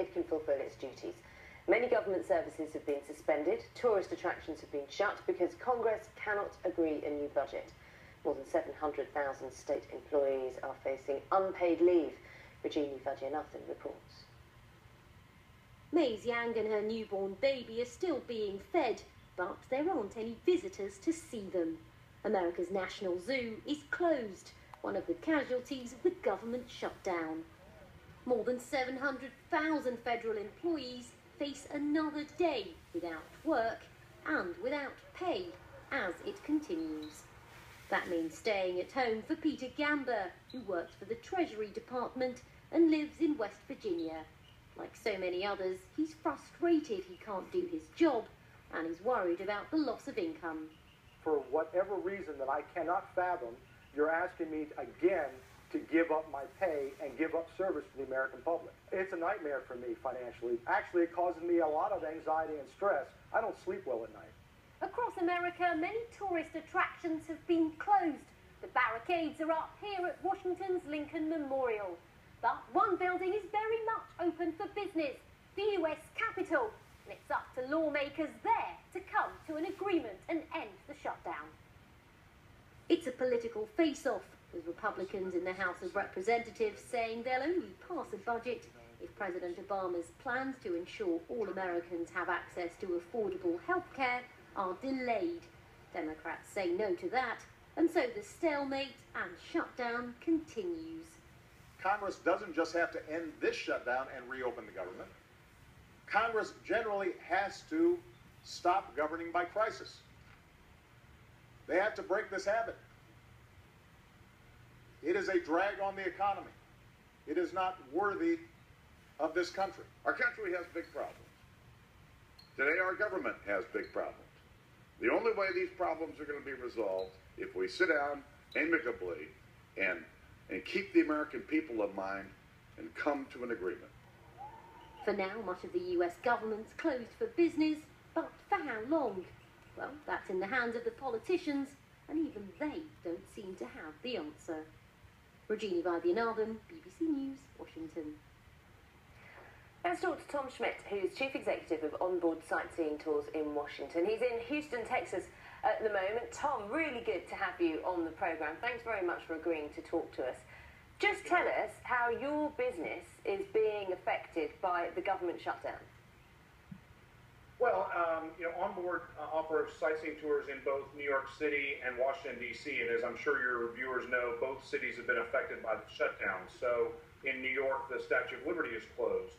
it can fulfil its duties. Many government services have been suspended, tourist attractions have been shut because Congress cannot agree a new budget. More than 700,000 state employees are facing unpaid leave. Regina Vajianathan reports. Maisie Yang and her newborn baby are still being fed, but there aren't any visitors to see them. America's National Zoo is closed, one of the casualties of the government shutdown. More than 700,000 federal employees face another day without work and without pay as it continues. That means staying at home for Peter Gamber, who works for the Treasury Department and lives in West Virginia. Like so many others, he's frustrated he can't do his job and is worried about the loss of income. For whatever reason that I cannot fathom, you're asking me again to give up my pay and give up service to the American public. It's a nightmare for me financially. Actually, it causes me a lot of anxiety and stress. I don't sleep well at night. Across America, many tourist attractions have been closed. The barricades are up here at Washington's Lincoln Memorial. But one building is very much open for business, the US Capitol. And it's up to lawmakers there to come to an agreement and end the shutdown. It's a political face-off, with Republicans in the House of Representatives saying they'll only pass a budget if President Obama's plans to ensure all Americans have access to affordable health care are delayed. Democrats say no to that, and so the stalemate and shutdown continues. Congress doesn't just have to end this shutdown and reopen the government. Congress generally has to stop governing by crisis. They have to break this habit. It is a drag on the economy. It is not worthy of this country. Our country has big problems. Today, our government has big problems. The only way these problems are going to be resolved if we sit down amicably and keep the American people in mind and come to an agreement. For now, much of the US government's closed for business, but for how long? Well, that's in the hands of the politicians, and even they don't seem to have the answer. Regina Vaidyanathan, BBC News, Washington. Let's talk to Tom Schmidt, who's Chief Executive of OnBoard Sightseeing Tours in Washington. He's in Houston, Texas at the moment. Tom, really good to have you on the programme. Thanks very much for agreeing to talk to us. Just tell us how your business is being affected by the government shutdown. Well, OnBoard offers sightseeing tours in both New York City and Washington, D.C., and as I'm sure your viewers know, both cities have been affected by the shutdown. So in New York, the Statue of Liberty is closed.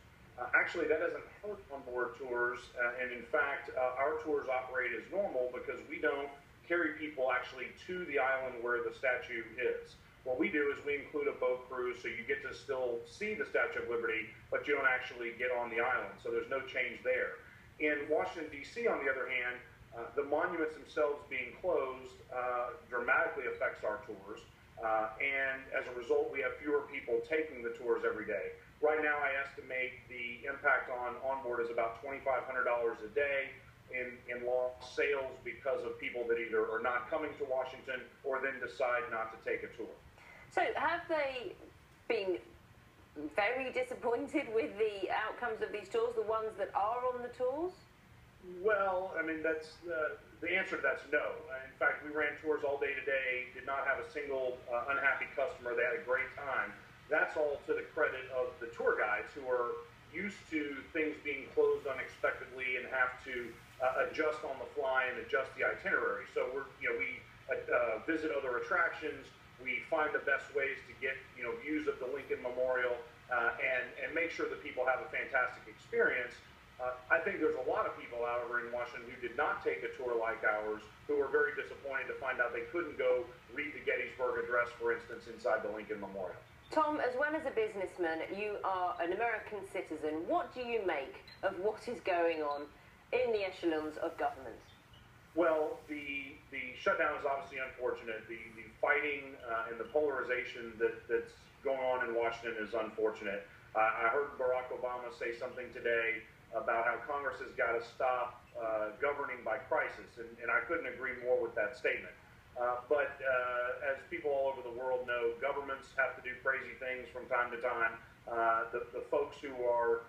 Actually, that doesn't hurt OnBoard tours, and in fact, our tours operate as normal because we don't carry people actually to the island where the statue is. What we do is we include a boat cruise, so you get to still see the Statue of Liberty, but you don't actually get on the island, so there's no change there. In Washington, D.C., on the other hand, the monuments themselves being closed dramatically affects our tours, and as a result, we have fewer people taking the tours every day. Right now, I estimate the impact on OnBoard is about $2,500 a day in lost sales because of people that either are not coming to Washington or then decide not to take a tour. So have they been very disappointed with the outcomes of these tours, the ones that are on the tours? Well, I mean, that's the answer to that's no. In fact, we ran tours all day today, did not have a single unhappy customer. They had a great time. That's all to the credit of the tour guides who are used to things being closed unexpectedly and have to adjust on the fly and adjust the itinerary. So we visit other attractions. We find the best ways to get views of the Lincoln Memorial and make sure that people have a fantastic experience. I think there's a lot of people, however, in Washington who did not take a tour like ours, who were very disappointed to find out they couldn't go read the Gettysburg Address, for instance, inside the Lincoln Memorial. Tom, as well as a businessman, you are an American citizen. What do you make of what is going on in the echelons of government? Well, the shutdown is obviously unfortunate. The fighting and the polarization that's going on in Washington is unfortunate. I heard Barack Obama say something today about how Congress has got to stop governing by crisis, and I couldn't agree more with that statement. But as people all over the world know, governments have to do crazy things from time to time. The folks who are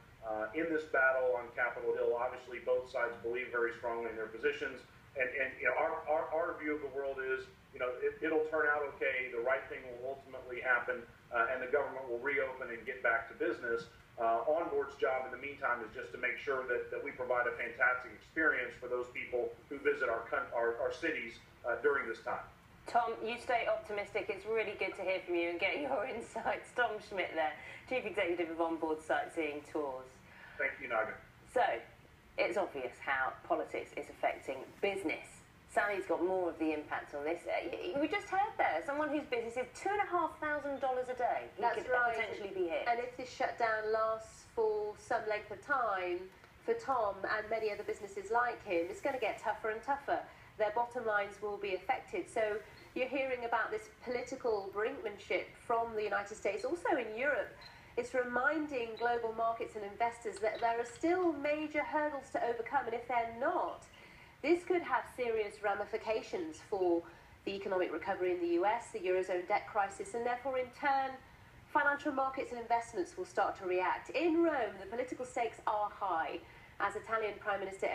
in this battle on Capitol Hill. Obviously, both sides believe very strongly in their positions, and you know, our view of the world is, you know, it'll turn out okay. The right thing will ultimately happen, and the government will reopen and get back to business. OnBoard's job in the meantime is just to make sure that we provide a fantastic experience for those people who visit our cities during this time. Tom, you stay optimistic. It's really good to hear from you and get your insights. Tom Schmidt there, Chief Executive of OnBoard Sightseeing Tours. Thank you, Naga. So, it's obvious how politics is affecting business. Sally's got more of the impact on this. We just heard there, someone whose business is $2,500 a day. He That's could right. potentially be hit. And if this shutdown lasts for some length of time, for Tom and many other businesses like him, it's going to get tougher and tougher. Their bottom lines will be affected. So you're hearing about this political brinkmanship from the United States, also in Europe. It's reminding global markets and investors that there are still major hurdles to overcome, and if they're not, this could have serious ramifications for the economic recovery in the US, the Eurozone debt crisis, and therefore, in turn, financial markets and investments will start to react. In Rome, the political stakes are high, as Italian Prime Minister